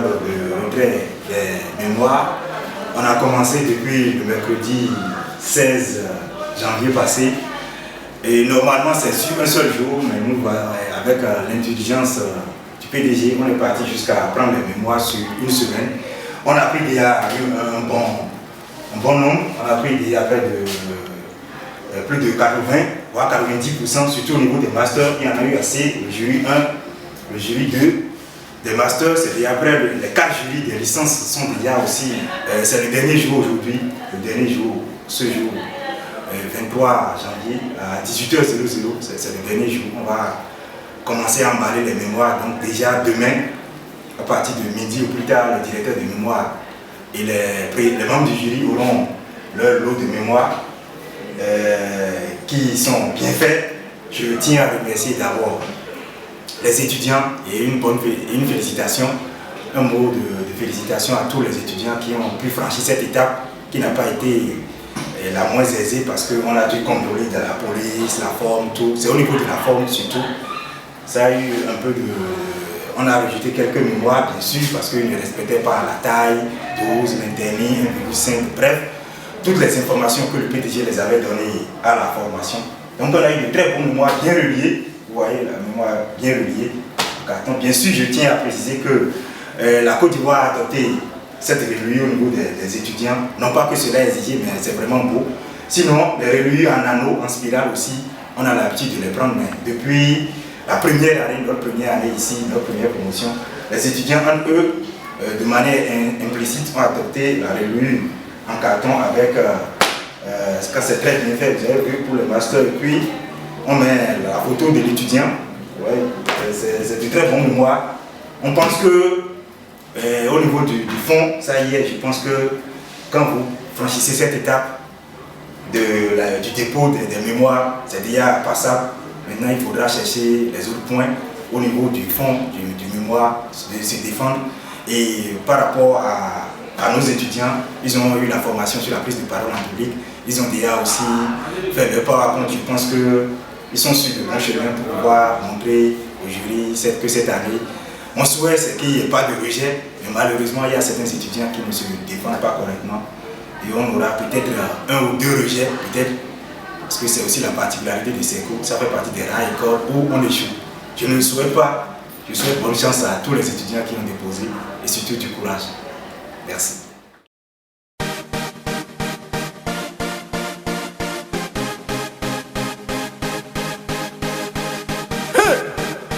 de retrait des mémoires. On a commencé depuis le mercredi 16 janvier passé. Et normalement, c'est sur un seul jour, mais nous, avec l'intelligence du PDG, on est parti jusqu'à prendre les mémoires sur une semaine. On a pris déjà un bon nombre. On a pris déjà plus de 80, voire 90%, surtout au niveau des masters. Il y en a eu assez, le jury 1, le jury 2. Des masters, c'est déjà après les 4 jurys des licences sont déjà aussi. C'est le dernier jour aujourd'hui, le dernier jour, ce jour, 23 janvier à 18h00, c'est le dernier jour. On va commencer à emballer les mémoires. Donc déjà demain, à partir de midi ou plus tard, le directeur de mémoire et les membres du jury auront leur lot de mémoires qui sont bien faits. Je tiens à remercier d'abord les étudiants et une félicitation, un mot de félicitation à tous les étudiants qui ont pu franchir cette étape qui n'a pas été la moins aisée parce qu'on a dû contrôler de la police, la forme, tout. C'est au niveau de la forme surtout. Ça a eu un peu de... On a rejeté quelques mémoires bien sûr parce qu'ils ne respectaient pas la taille, 12, l'internit, 1,5, bref, toutes les informations que le PDG les avait données à la formation. Donc on a eu de très bons mémoires bien reliés. Vous voyez la mémoire bien reliée. Bien sûr, je tiens à préciser que la Côte d'Ivoire a adopté cette reliure au niveau des étudiants. Non pas que cela est exigé, mais c'est vraiment beau. Sinon, les reliures en anneau, en spirale aussi, on a l'habitude de les prendre. Mais depuis la première année, notre première année ici, notre première promotion, les étudiants, entre eux, de manière implicite, ont adopté la reliure en carton avec, quand c'est très bien fait, vous avez vu pour le master. Et puis, on met la photo de l'étudiant. Ouais, c'est du très bon mémoire. On pense que au niveau du fond, ça y est, je pense que quand vous franchissez cette étape du dépôt des mémoires, c'est déjà passable. Maintenant, il faudra chercher les autres points au niveau du fond du mémoire, de se défendre. Et par rapport à nos étudiants, ils ont eu la formation sur la prise de parole en public. Ils ont déjà aussi fait le PowerPoint. Je pense qu'ils sont sur le bon chemin pour pouvoir montrer au jury que cette année, mon souhait c'est qu'il n'y ait pas de rejet, mais malheureusement il y a certains étudiants qui ne se défendent pas correctement. Et on aura peut-être 1 ou 2 rejets, peut-être, parce que c'est aussi la particularité de ces cours, ça fait partie des rares écoles où on échoue. Je ne le souhaite pas, je souhaite bonne chance à tous les étudiants qui ont déposé et surtout du courage. Merci.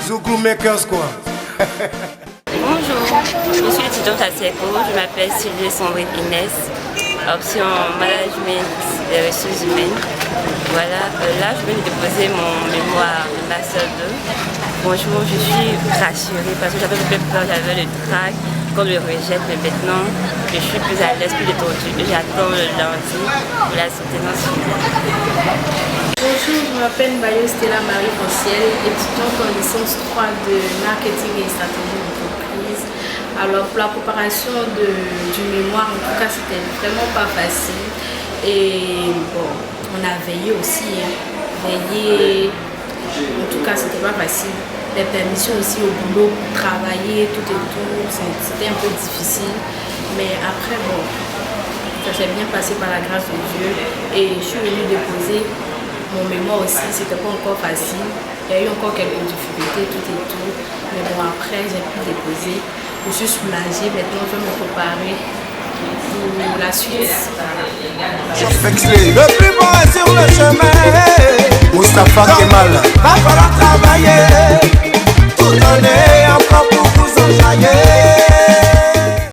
Zouglou Makers quoi. Bonjour, je suis étudiante à SECO, je m'appelle Sylvie Sandrine Inès, option management des ressources humaines. Voilà, là je viens de déposer mon mémoire Master 2. Franchement, je suis rassurée parce que j'avais un peu peur, j'avais le trac quand je le rejette, mais maintenant je suis plus à l'aise, plus détendue. J'attends le lundi pour la soutenance finale. Bonjour, je m'appelle Bayo Stella Marie Fonciel, étudiante en licence 3 de marketing et stratégie d'entreprise. Alors pour la préparation du mémoire, en tout cas c'était vraiment pas facile. Et bon, on a veillé aussi, veillé, en tout cas c'était pas facile. Les permissions aussi au boulot pour travailler, tout et tout, c'était un peu difficile. Mais après bon, ça s'est bien passé par la grâce de Dieu et je suis venue déposer mon mémoire aussi, c'était pas encore facile. Il y a eu encore quelques difficultés, tout et tout. Mais bon, après, j'ai pu déposer. Je suis soulagée. Maintenant, je vais me préparer pour la suite. Le plus bon est sur le chemin. Moustapha Kemal. Va falloir travailler. Tout donner encore pour vous enjailler.